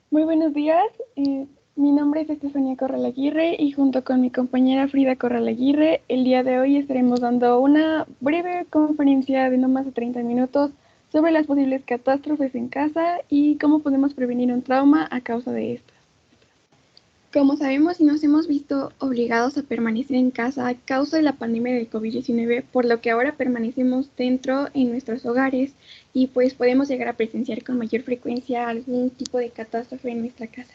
Muy buenos días. Mi nombre es Estefanía Corral Aguirre y junto con mi compañera Frida Corral Aguirre, el día de hoy estaremos dando una breve conferencia de no más de 30 minutos sobre las posibles catástrofes en casa y cómo podemos prevenir un trauma a causa de esto. Como sabemos y nos hemos visto obligados a permanecer en casa a causa de la pandemia del COVID-19, por lo que ahora permanecemos dentro en nuestros hogares y pues podemos llegar a presenciar con mayor frecuencia algún tipo de catástrofe en nuestra casa.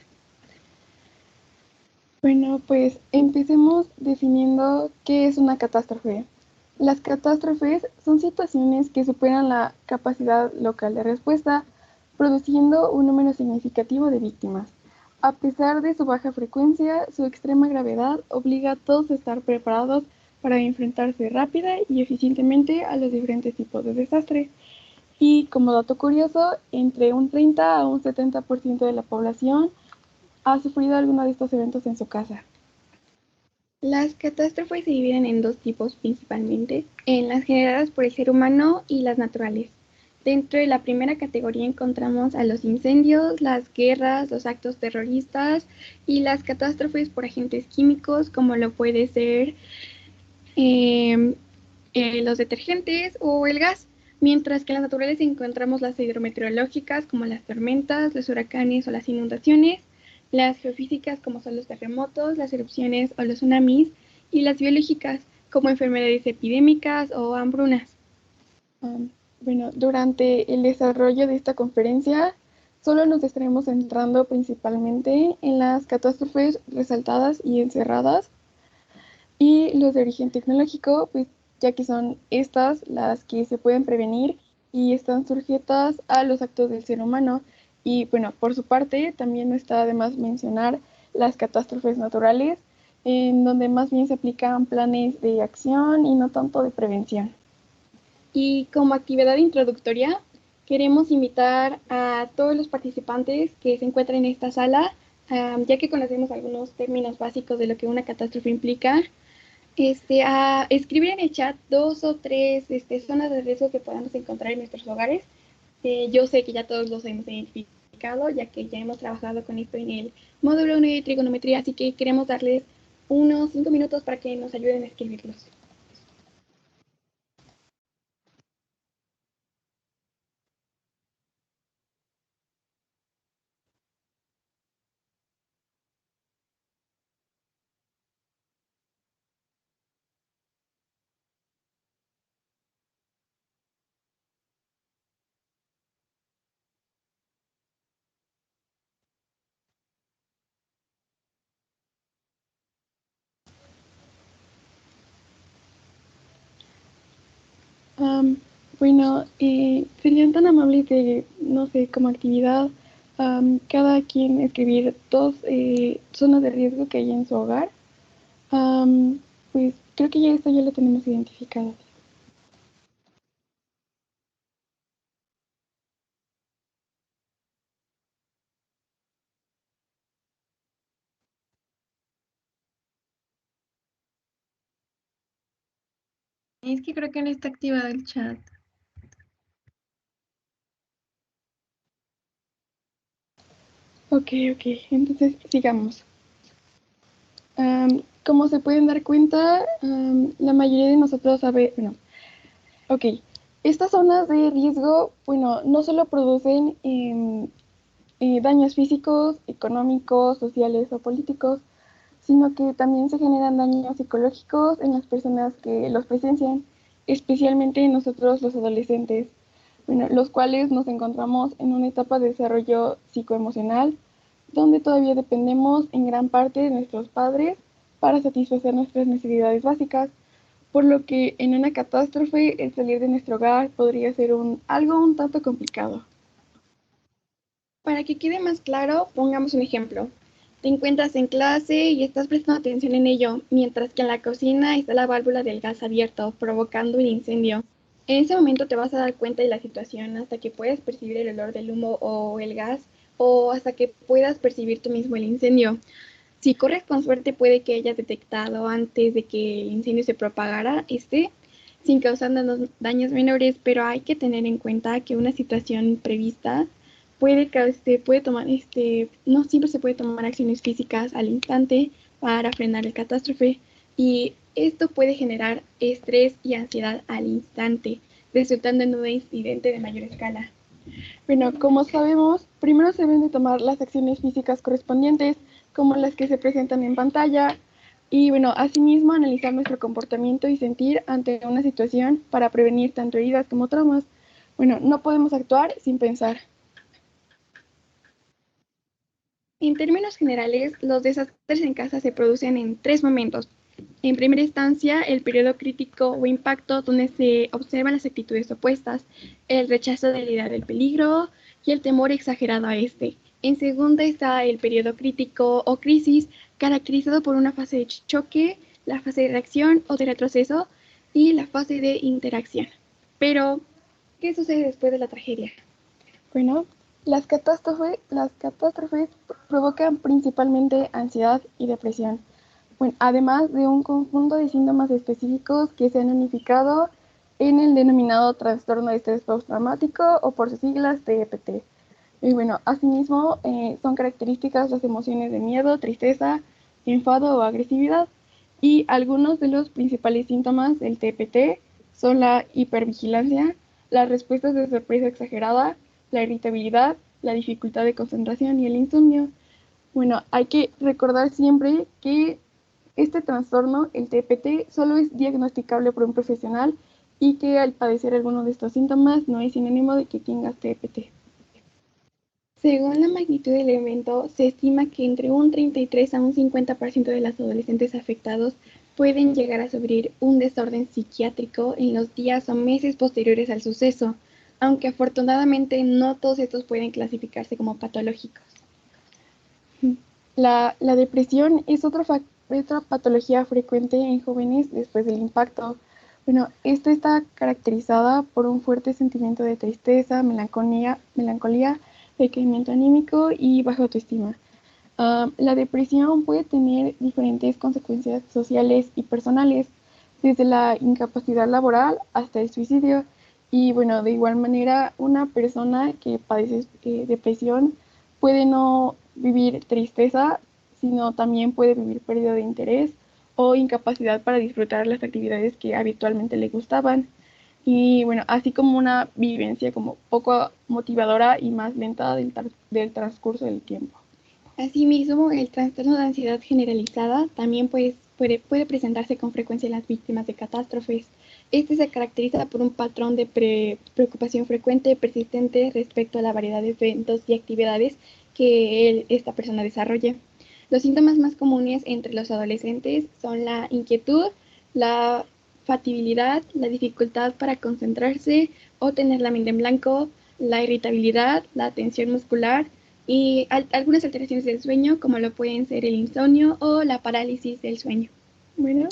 Bueno, pues empecemos definiendo qué es una catástrofe. Las catástrofes son situaciones que superan la capacidad local de respuesta, produciendo un número significativo de víctimas. A pesar de su baja frecuencia, su extrema gravedad obliga a todos a estar preparados para enfrentarse rápida y eficientemente a los diferentes tipos de desastre. Y como dato curioso, entre un 30 a un 70% de la población ha sufrido alguno de estos eventos en su casa. Las catástrofes se dividen en dos tipos principalmente, en las generadas por el ser humano y las naturales. Dentro de la primera categoría encontramos a los incendios, las guerras, los actos terroristas y las catástrofes por agentes químicos como lo puede ser eh, los detergentes o el gas. Mientras que en las naturales encontramos las hidrometeorológicas como las tormentas, los huracanes o las inundaciones, las geofísicas como son los terremotos, las erupciones o los tsunamis, y las biológicas como enfermedades epidémicas o hambrunas. Bueno, durante el desarrollo de esta conferencia, solo nos estaremos centrando principalmente en las catástrofes resaltadas y encerradas y los de origen tecnológico, pues ya que son estas las que se pueden prevenir y están sujetas a los actos del ser humano. Y bueno, por su parte, también no está de más mencionar las catástrofes naturales, en donde más bien se aplican planes de acción y no tanto de prevención. Y como actividad introductoria, queremos invitar a todos los participantes que se encuentran en esta sala, ya que conocemos algunos términos básicos de lo que una catástrofe implica, a escribir en el chat dos o tres zonas de riesgo que podamos encontrar en nuestros hogares. Yo sé que ya todos los hemos identificado, ya que ya hemos trabajado con esto en el módulo 1 de trigonometría, así que queremos darles unos 5 minutos para que nos ayuden a escribirlos. Um, bueno, serían tan amables de, no sé, como actividad, cada quien escribir dos zonas de riesgo que hay en su hogar. Um, pues creo que ya esto ya lo tenemos identificado. Es que creo que no está activado el chat. Ok, ok, entonces sigamos. Como se pueden dar cuenta, la mayoría de nosotros sabe, bueno, ok, estas zonas de riesgo, bueno, no solo producen daños físicos, económicos, sociales o políticos, sino que también se generan daños psicológicos en las personas que los presencian, especialmente nosotros los adolescentes, bueno, los cuales nos encontramos en una etapa de desarrollo psicoemocional, donde todavía dependemos en gran parte de nuestros padres para satisfacer nuestras necesidades básicas, por lo que en una catástrofe el salir de nuestro hogar podría ser algo un tanto complicado. Para que quede más claro, pongamos un ejemplo. Te encuentras en clase y estás prestando atención en ello, mientras que en la cocina está la válvula del gas abierto, provocando un incendio. En ese momento te vas a dar cuenta de la situación hasta que puedas percibir el olor del humo o el gas, o hasta que puedas percibir tú mismo el incendio. Si corres con suerte, puede que hayas detectado antes de que el incendio se propagara, sin causar daños menores, pero hay que tener en cuenta que una situación imprevista puede tomar, no siempre se puede tomar acciones físicas al instante para frenar el catástrofe y esto puede generar estrés y ansiedad al instante, resultando en un incidente de mayor escala. Bueno, como sabemos, primero se deben de tomar las acciones físicas correspondientes, como las que se presentan en pantalla, y bueno, asimismo analizar nuestro comportamiento y sentir ante una situación para prevenir tanto heridas como traumas. Bueno, no podemos actuar sin pensar. En términos generales, los desastres en casa se producen en tres momentos. En primera instancia, el periodo crítico o impacto, donde se observan las actitudes opuestas, el rechazo de la idea del peligro y el temor exagerado a este. En segunda está el periodo crítico o crisis, caracterizado por una fase de choque, la fase de reacción o de retroceso y la fase de interacción. Pero, ¿qué sucede después de la tragedia? Bueno, las catástrofes provocan principalmente ansiedad y depresión, bueno, además de un conjunto de síntomas específicos que se han unificado en el denominado trastorno de estrés postraumático o por sus siglas TEPT. Y bueno, asimismo son características las emociones de miedo, tristeza, enfado o agresividad. Y algunos de los principales síntomas del TPT son la hipervigilancia, las respuestas de sorpresa exagerada, la irritabilidad, la dificultad de concentración y el insomnio. Bueno, hay que recordar siempre que este trastorno, el TPT, solo es diagnosticable por un profesional y que al padecer alguno de estos síntomas no es sinónimo de que tengas TPT. Según la magnitud del evento, se estima que entre un 33 a un 50% de los adolescentes afectados pueden llegar a sufrir un desorden psiquiátrico en los días o meses posteriores al suceso, aunque afortunadamente no todos estos pueden clasificarse como patológicos. La depresión es otra patología frecuente en jóvenes después del impacto. Bueno, esta está caracterizada por un fuerte sentimiento de tristeza, melancolía, decaimiento anímico y baja autoestima. La depresión puede tener diferentes consecuencias sociales y personales, desde la incapacidad laboral hasta el suicidio. Y bueno, de igual manera, una persona que padece depresión puede no vivir tristeza, sino también puede vivir pérdida de interés o incapacidad para disfrutar las actividades que habitualmente le gustaban. Y bueno, así como una vivencia como poco motivadora y más lenta del transcurso del tiempo. Asimismo, el trastorno de ansiedad generalizada también puede presentarse con frecuencia en las víctimas de catástrofes. Este se caracteriza por un patrón de preocupación frecuente y persistente respecto a la variedad de eventos y actividades que esta persona desarrolla. Los síntomas más comunes entre los adolescentes son la inquietud, la fatibilidad, la dificultad para concentrarse o tener la mente en blanco, la irritabilidad, la tensión muscular, y algunas alteraciones del sueño, como lo pueden ser el insomnio o la parálisis del sueño. Bueno,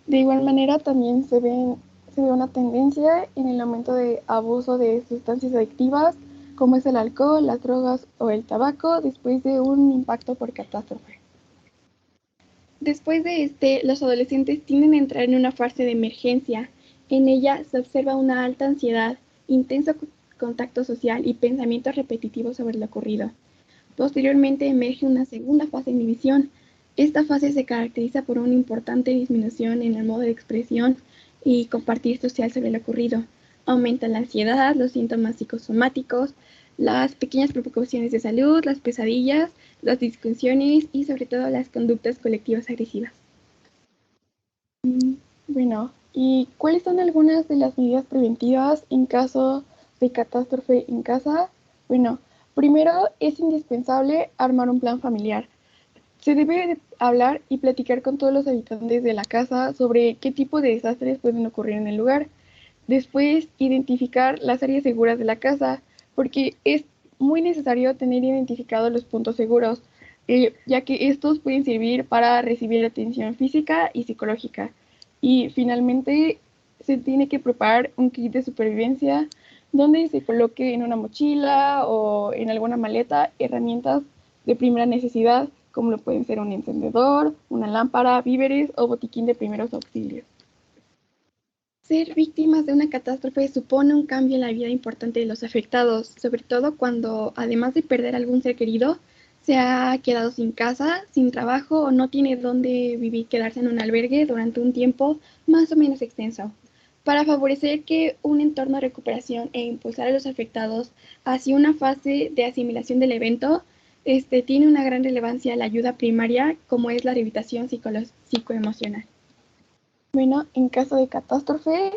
de igual manera también se ve una tendencia en el aumento de abuso de sustancias adictivas, como es el alcohol, las drogas o el tabaco, después de un impacto por catástrofe. Después de los adolescentes tienden a entrar en una fase de emergencia. En ella se observa una alta ansiedad, intenso contacto social y pensamientos repetitivos sobre lo ocurrido. Posteriormente emerge una segunda fase de inhibición. Esta fase se caracteriza por una importante disminución en el modo de expresión y compartir social sobre lo ocurrido. Aumenta la ansiedad, los síntomas psicosomáticos, las pequeñas preocupaciones de salud, las pesadillas, las discusiones y sobre todo las conductas colectivas agresivas. Bueno, ¿y cuáles son algunas de las medidas preventivas en caso de catástrofe en casa? Bueno, primero es indispensable armar un plan familiar. Se debe hablar y platicar con todos los habitantes de la casa sobre qué tipo de desastres pueden ocurrir en el lugar. Después, identificar las áreas seguras de la casa, porque es muy necesario tener identificados los puntos seguros, ya que estos pueden servir para recibir atención física y psicológica. Y finalmente, se tiene que preparar un kit de supervivencia donde se coloque en una mochila o en alguna maleta herramientas de primera necesidad, como lo pueden ser un encendedor, una lámpara, víveres o botiquín de primeros auxilios. Ser víctimas de una catástrofe supone un cambio en la vida importante de los afectados, sobre todo cuando, además de perder algún ser querido, se ha quedado sin casa, sin trabajo o no tiene dónde vivir, quedarse en un albergue durante un tiempo más o menos extenso. Para favorecer que un entorno de recuperación e impulsar a los afectados hacia una fase de asimilación del evento, tiene una gran relevancia la ayuda primaria, como es la rehabilitación psicoemocional. Bueno, en caso de catástrofe,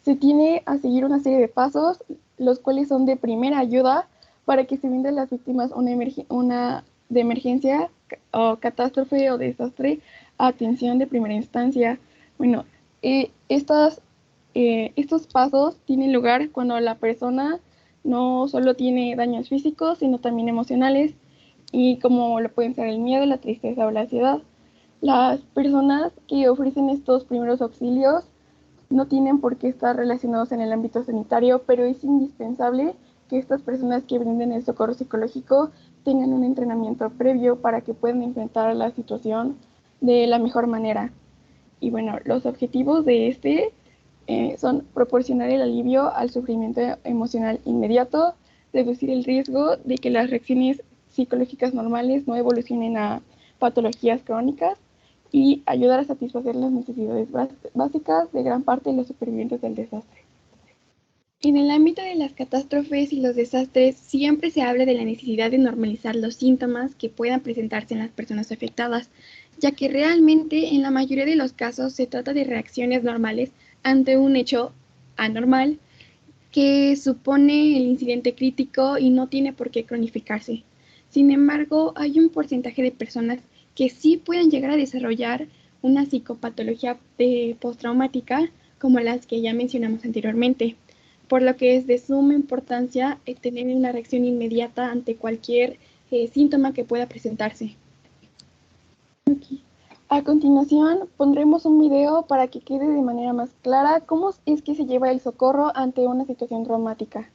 se tiene a seguir una serie de pasos, los cuales son de primera ayuda para que se brinde a las víctimas una de emergencia o catástrofe o desastre, atención de primera instancia. Bueno, estos pasos tienen lugar cuando la persona no solo tiene daños físicos, sino también emocionales, y como lo pueden ser el miedo, la tristeza o la ansiedad. Las personas que ofrecen estos primeros auxilios no tienen por qué estar relacionados en el ámbito sanitario, pero es indispensable que estas personas que brinden el socorro psicológico tengan un entrenamiento previo para que puedan enfrentar la situación de la mejor manera. Y bueno, los objetivos de son proporcionar el alivio al sufrimiento emocional inmediato, reducir el riesgo de que las reacciones psicológicas normales no evolucionen a patologías crónicas y ayudar a satisfacer las necesidades básicas de gran parte de los supervivientes del desastre. En el ámbito de las catástrofes y los desastres, siempre se habla de la necesidad de normalizar los síntomas que puedan presentarse en las personas afectadas, ya que realmente en la mayoría de los casos se trata de reacciones normales ante un hecho anormal que supone el incidente crítico y no tiene por qué cronificarse. Sin embargo, hay un porcentaje de personas que sí pueden llegar a desarrollar una psicopatología postraumática, como las que ya mencionamos anteriormente, por lo que es de suma importancia tener una reacción inmediata ante cualquier síntoma que pueda presentarse. Okay. A continuación, pondremos un video para que quede de manera más clara cómo es que se lleva el socorro ante una situación traumática.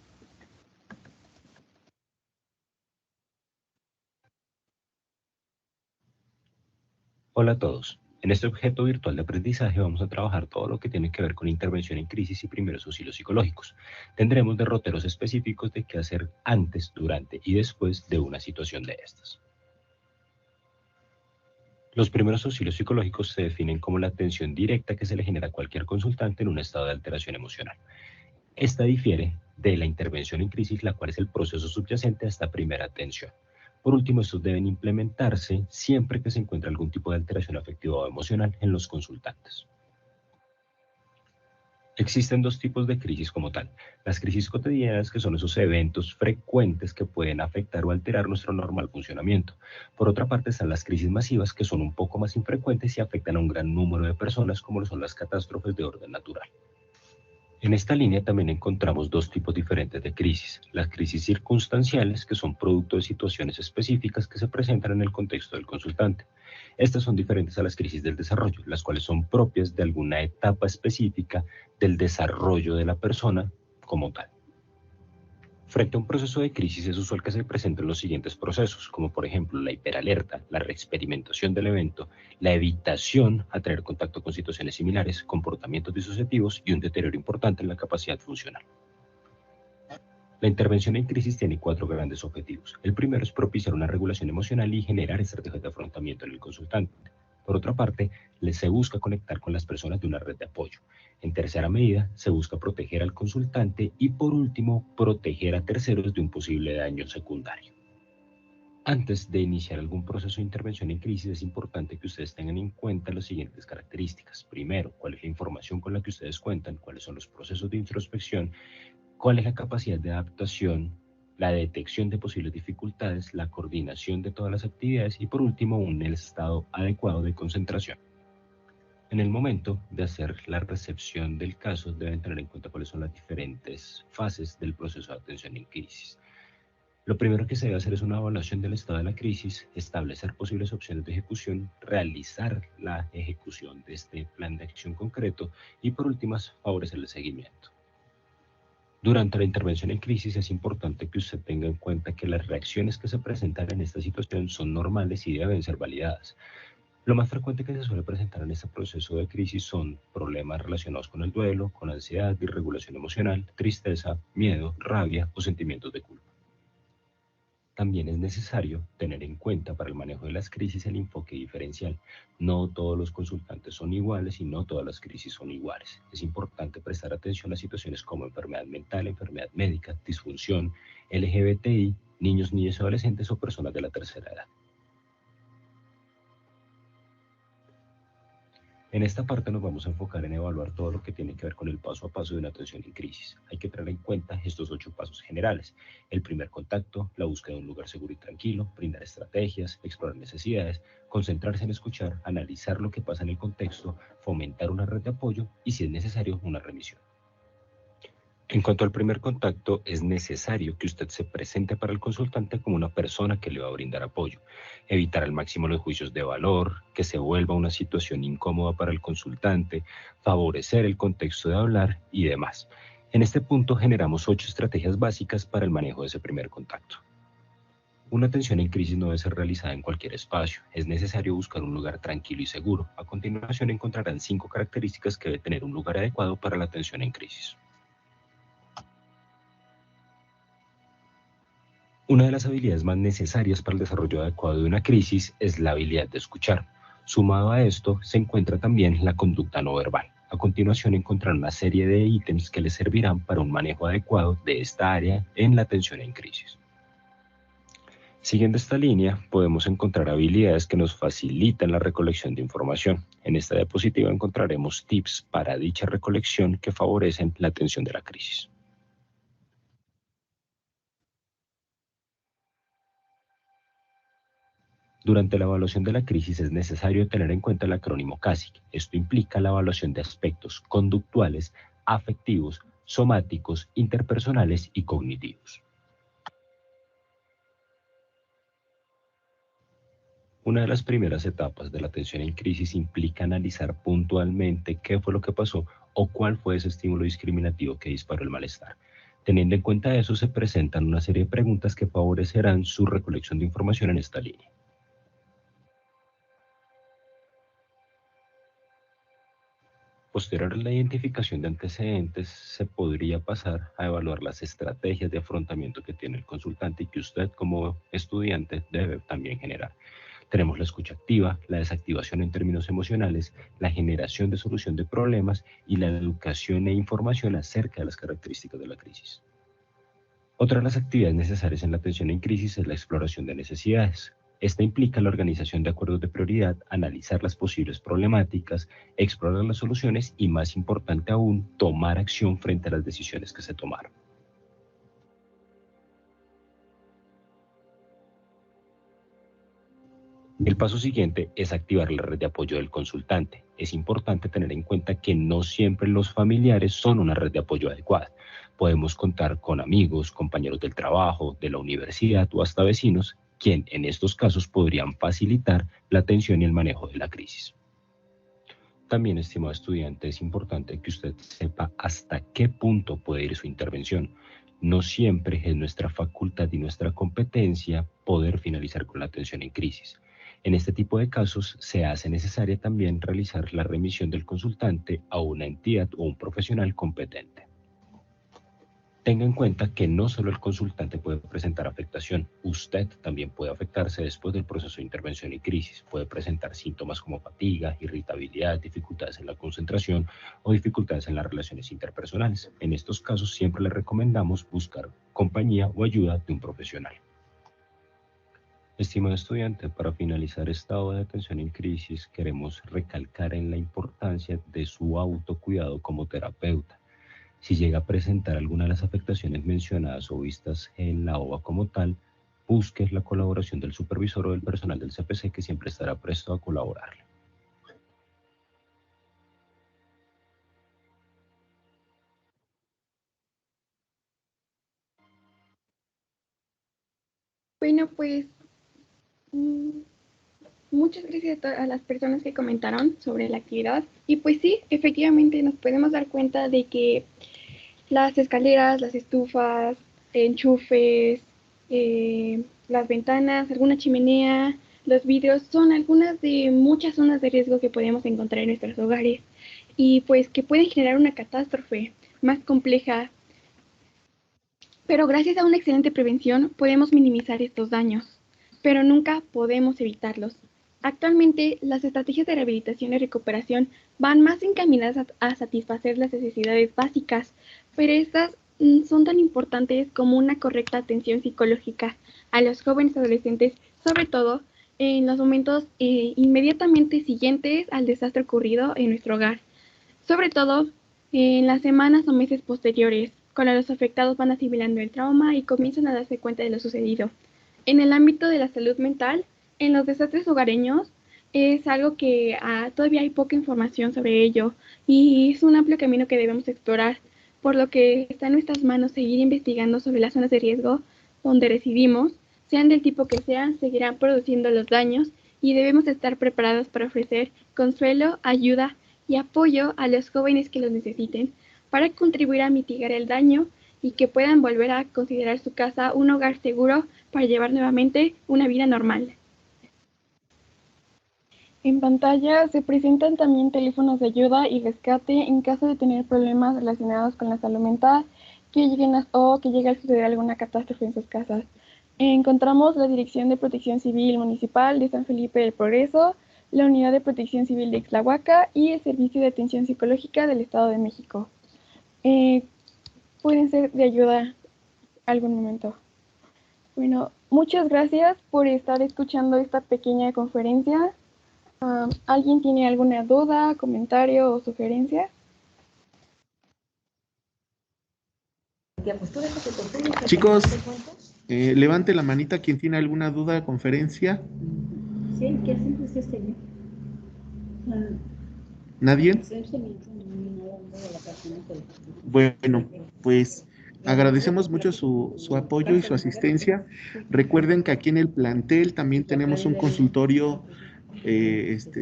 Hola a todos. En este objeto virtual de aprendizaje vamos a trabajar todo lo que tiene que ver con intervención en crisis y primeros auxilios psicológicos. Tendremos derroteros específicos de qué hacer antes, durante y después de una situación de estas. Los primeros auxilios psicológicos se definen como la atención directa que se le genera a cualquier consultante en un estado de alteración emocional. Esta difiere de la intervención en crisis, la cual es el proceso subyacente a esta primera atención. Por último, estos deben implementarse siempre que se encuentre algún tipo de alteración afectiva o emocional en los consultantes. Existen dos tipos de crisis como tal. Las crisis cotidianas, que son esos eventos frecuentes que pueden afectar o alterar nuestro normal funcionamiento. Por otra parte, están las crisis masivas, que son un poco más infrecuentes y afectan a un gran número de personas, como lo son las catástrofes de orden natural. En esta línea también encontramos dos tipos diferentes de crisis. Las crisis circunstanciales, que son producto de situaciones específicas que se presentan en el contexto del consultante. Estas son diferentes a las crisis del desarrollo, las cuales son propias de alguna etapa específica del desarrollo de la persona como tal. Frente a un proceso de crisis es usual que se presenten los siguientes procesos, como por ejemplo la hiperalerta, la reexperimentación del evento, la evitación a tener contacto con situaciones similares, comportamientos disociativos y un deterioro importante en la capacidad funcional. La intervención en crisis tiene cuatro grandes objetivos. El primero es propiciar una regulación emocional y generar estrategias de afrontamiento en el consultante. Por otra parte, se busca conectar con las personas de una red de apoyo. En tercera medida, se busca proteger al consultante y por último, proteger a terceros de un posible daño secundario. Antes de iniciar algún proceso de intervención en crisis, es importante que ustedes tengan en cuenta las siguientes características. Primero, cuál es la información con la que ustedes cuentan, cuáles son los procesos de introspección, cuál es la capacidad de adaptación, la detección de posibles dificultades, la coordinación de todas las actividades y por último, un estado adecuado de concentración. En el momento de hacer la recepción del caso, deben tener en cuenta cuáles son las diferentes fases del proceso de atención en crisis. Lo primero que se debe hacer es una evaluación del estado de la crisis, establecer posibles opciones de ejecución, realizar la ejecución de este plan de acción concreto y por último, favorecer el seguimiento. Durante la intervención en crisis es importante que usted tenga en cuenta que las reacciones que se presentan en esta situación son normales y deben ser validadas. Lo más frecuente que se suele presentar en este proceso de crisis son problemas relacionados con el duelo, con ansiedad, disregulación emocional, tristeza, miedo, rabia o sentimientos de culpa. También es necesario tener en cuenta para el manejo de las crisis el enfoque diferencial. No todos los consultantes son iguales y no todas las crisis son iguales. Es importante prestar atención a situaciones como enfermedad mental, enfermedad médica, disfunción, LGBTI, niños, niñas y adolescentes o personas de la tercera edad. En esta parte nos vamos a enfocar en evaluar todo lo que tiene que ver con el paso a paso de una atención en crisis. Hay que tener en cuenta estos 8 pasos generales. El primer contacto, la búsqueda de un lugar seguro y tranquilo, brindar estrategias, explorar necesidades, concentrarse en escuchar, analizar lo que pasa en el contexto, fomentar una red de apoyo y, si es necesario, una remisión. En cuanto al primer contacto, es necesario que usted se presente para el consultante como una persona que le va a brindar apoyo, evitar al máximo los juicios de valor, que se vuelva una situación incómoda para el consultante, favorecer el contexto de hablar y demás. En este punto generamos 8 estrategias básicas para el manejo de ese primer contacto. Una atención en crisis no debe ser realizada en cualquier espacio. Es necesario buscar un lugar tranquilo y seguro. A continuación encontrarán 5 características que debe tener un lugar adecuado para la atención en crisis. Una de las habilidades más necesarias para el desarrollo adecuado de una crisis es la habilidad de escuchar. Sumado a esto, se encuentra también la conducta no verbal. A continuación encontrarán una serie de ítems que les servirán para un manejo adecuado de esta área en la atención en crisis. Siguiendo esta línea, podemos encontrar habilidades que nos facilitan la recolección de información. En esta diapositiva encontraremos tips para dicha recolección que favorecen la atención de la crisis. Durante la evaluación de la crisis es necesario tener en cuenta el acrónimo CASIC. Esto implica la evaluación de aspectos conductuales, afectivos, somáticos, interpersonales y cognitivos. Una de las primeras etapas de la atención en crisis implica analizar puntualmente qué fue lo que pasó o cuál fue ese estímulo discriminativo que disparó el malestar. Teniendo en cuenta eso, se presentan una serie de preguntas que favorecerán su recolección de información en esta línea. Posterior a la identificación de antecedentes, se podría pasar a evaluar las estrategias de afrontamiento que tiene el consultante y que usted como estudiante debe también generar. Tenemos la escucha activa, la desactivación en términos emocionales, la generación de solución de problemas y la educación e información acerca de las características de la crisis. Otra de las actividades necesarias en la atención en crisis es la exploración de necesidades. Esta implica la organización de acuerdos de prioridad, analizar las posibles problemáticas, explorar las soluciones y, más importante aún, tomar acción frente a las decisiones que se tomaron. El paso siguiente es activar la red de apoyo del consultante. Es importante tener en cuenta que no siempre los familiares son una red de apoyo adecuada. Podemos contar con amigos, compañeros del trabajo, de la universidad o hasta vecinos, quien en estos casos podrían facilitar la atención y el manejo de la crisis. También, estimado estudiante, es importante que usted sepa hasta qué punto puede ir su intervención. No siempre es nuestra facultad y nuestra competencia poder finalizar con la atención en crisis. En este tipo de casos se hace necesaria también realizar la remisión del consultante a una entidad o un profesional competente. Tenga en cuenta que no solo el consultante puede presentar afectación, usted también puede afectarse después del proceso de intervención y crisis. Puede presentar síntomas como fatiga, irritabilidad, dificultades en la concentración o dificultades en las relaciones interpersonales. En estos casos siempre le recomendamos buscar compañía o ayuda de un profesional. Estimado estudiante, para finalizar esta hora de atención en crisis, queremos recalcar en la importancia de su autocuidado como terapeuta. Si llega a presentar alguna de las afectaciones mencionadas o vistas en la OVA como tal, busque la colaboración del supervisor o del personal del CPC, que siempre estará presto a colaborarle. Bueno, pues muchas gracias a las personas que comentaron sobre la actividad. Y pues sí, efectivamente nos podemos dar cuenta de que las escaleras, las estufas, enchufes, las ventanas, alguna chimenea, los vidrios son algunas de muchas zonas de riesgo que podemos encontrar en nuestros hogares y pues que pueden generar una catástrofe más compleja. Pero gracias a una excelente prevención podemos minimizar estos daños, pero nunca podemos evitarlos. Actualmente, las estrategias de rehabilitación y recuperación van más encaminadas a satisfacer las necesidades básicas, pero estas son tan importantes como una correcta atención psicológica a los jóvenes y adolescentes, sobre todo en los momentos inmediatamente siguientes al desastre ocurrido en nuestro hogar. Sobre todo en las semanas o meses posteriores, cuando los afectados van asimilando el trauma y comienzan a darse cuenta de lo sucedido. En el ámbito de la salud mental, en los desastres hogareños, es algo que todavía hay poca información sobre ello y es un amplio camino que debemos explorar, por lo que está en nuestras manos seguir investigando sobre las zonas de riesgo donde residimos, sean del tipo que sean, seguirán produciendo los daños y debemos estar preparados para ofrecer consuelo, ayuda y apoyo a los jóvenes que los necesiten para contribuir a mitigar el daño y que puedan volver a considerar su casa un hogar seguro para llevar nuevamente una vida normal. En pantalla se presentan también teléfonos de ayuda y rescate en caso de tener problemas relacionados con la salud mental que llegue a suceder alguna catástrofe en sus casas. Encontramos la Dirección de Protección Civil Municipal de San Felipe del Progreso, la Unidad de Protección Civil de Ixtlahuaca y el Servicio de Atención Psicológica del Estado de México. Pueden ser de ayuda algún momento. Bueno, muchas gracias por estar escuchando esta pequeña conferencia. ¿Alguien tiene alguna duda, comentario o sugerencia? Chicos, levante la manita quien tiene alguna duda, conferencia. Sí, ¿qué hacemos este año? ¿Nadie? Bueno, pues agradecemos mucho su apoyo y su asistencia. Recuerden que aquí en el plantel también tenemos un consultorio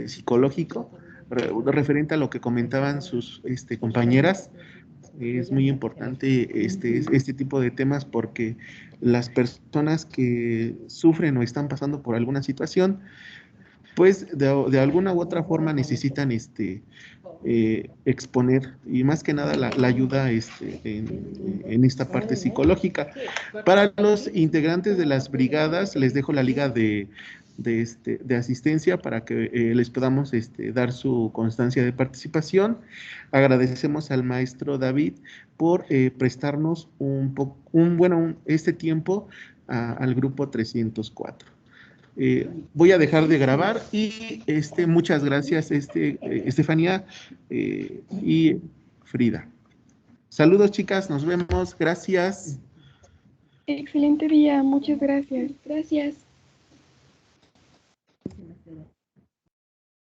psicológico referente a lo que comentaban sus compañeras. Es muy importante este tipo de temas porque las personas que sufren o están pasando por alguna situación, pues de alguna u otra forma necesitan exponer y más que nada la ayuda en esta parte psicológica. Para los integrantes de las brigadas les dejo la liga de asistencia para que les podamos dar su constancia de participación. Agradecemos al maestro David por prestarnos este tiempo al grupo 304. Voy a dejar de grabar y muchas gracias Estefanía y Frida. Saludos chicas, nos vemos, gracias. Excelente día, muchas gracias. Gracias.